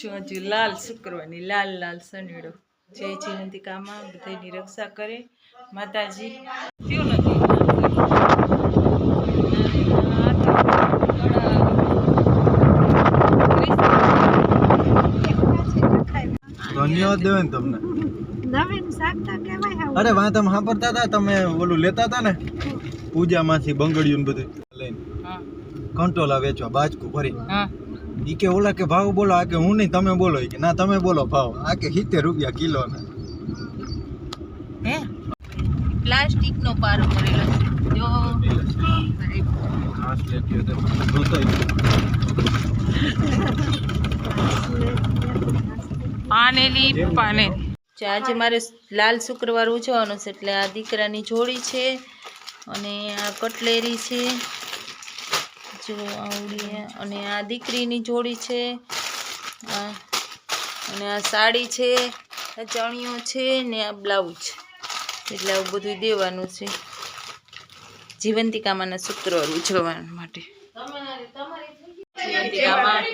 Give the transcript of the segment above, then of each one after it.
જો હજુ લાલ શુક્રવારની લાલ લાલ સનેડો જય જીવંતિકામાં બધાની રક્ષા કરે માતાજી થયું નથી ધન્યવાદ દેવે ને તમને અરે વાં તમે સાંભળતા હતા તમે ઓલું લેતા હતા ને પૂજામાંથી બંગડીયું ને બધું લઈને કંટોલા વેચવા બાજકું ભરી ઈ કે ઓલા કે ભાવ બોલો આ કે હું નહીં તમે બોલો કે ના તમે બોલો ભાવ આ કે 70 રૂપિયા કિલો ને હે પ્લાસ્ટિક નો પારો કરેલો જો પાનેલી આજે મારે લાલ શુક્રવાર ઉજવવાનો છે એટલે આ દીકરાની જોડી છે અને આ કટલેરી છે જો આવડી અને આ દીકરીની જોડી છે અને આ સાડી છે આ ચણિયો છે ને આ બ્લાઉઝ એટલે આવું બધું દેવાનું છે જીવંતિકામાંના શુક્રવાર ઉજવવા માટે જીવંતિકામાં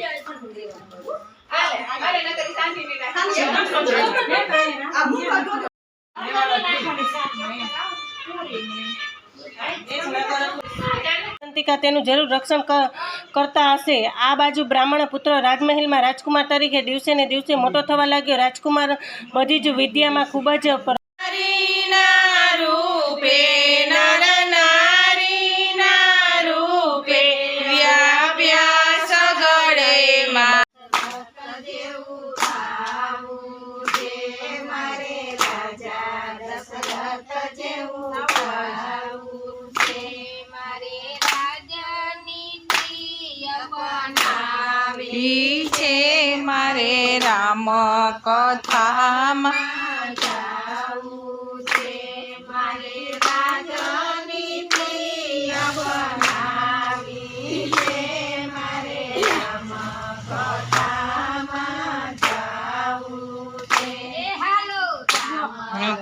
તેનું જરૂર રક્ષણ કરતા હશે. આ બાજુ બ્રાહ્મણ પુત્ર રાજમહેલમાં રાજકુમાર તરીકે દિવસે ને દિવસે મોટો થવા લાગ્યો. રાજકુમાર બધી જ વિદ્યામાં ખૂબ જ છે મારે રામ કથામાં જાવું છે મારે રાજની પ્રિય બનાવી છે મારે રામ કથામાં જાવું છે હાલો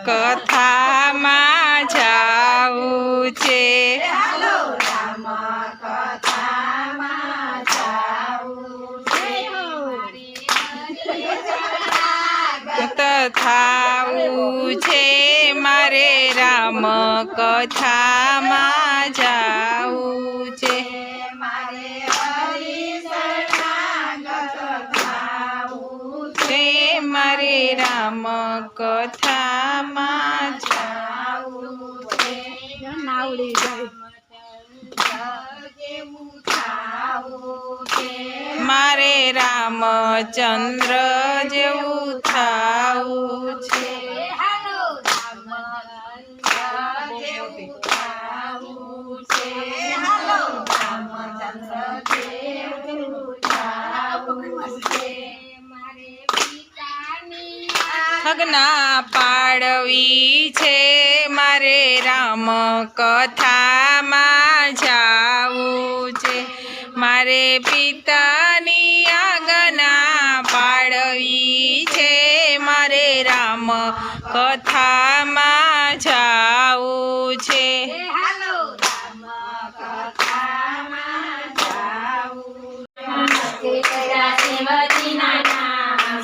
કથામાં જાવું છે હાલો રામ કથામાં થાવું છે મારે રામ કથામાં જાવું છે મારે હરિશરણાગત થાવું છે મારે રામ કથામાં જાવું છે નાવડી મારે રામચંદ્ર જેવું થાવું છે હાલો રામચંદ્ર જેવું થાવું છે હાલો રામચંદ્ર જેવું થાવું છે મારે પિતાની આજ્ઞા પાડવી છે મારે રામ કથામાં જાવું છે મારે પિતાની આજ્ઞા પાડવી છે મારે રામ કથામાં જાવું છે હાલો રામ કથામાં જાવું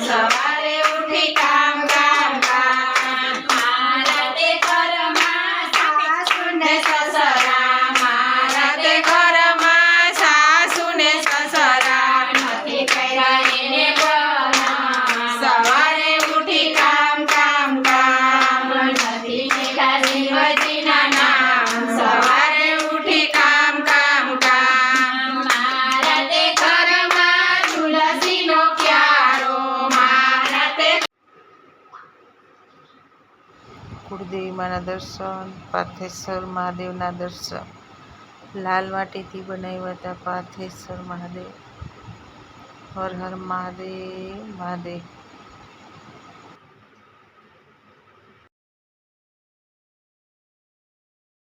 સવારે ઉઠી કામ કામ કામ મારા તે ઘરમાં સાસુ ને સસરા મારા તે ઘરમાં સાસુ ને સસરા નથી કર્યા એને સવારે ઉઠી કામ કામ કામ નથી કર્યા શિવજીના નામ સવારે ઉઠી કામ કામ કામ મારા તે ઘરમાં તુલસીનો ક્યારો મારા તે કુળદેવી માના દર્શન પાર્થેશ્વર મહાદેવના દર્શન લાલ માટીથી બનાવ્યા હતા પાર્થેશ્વર મહાદેવ હર હર મહાદેવ મહાદેવ.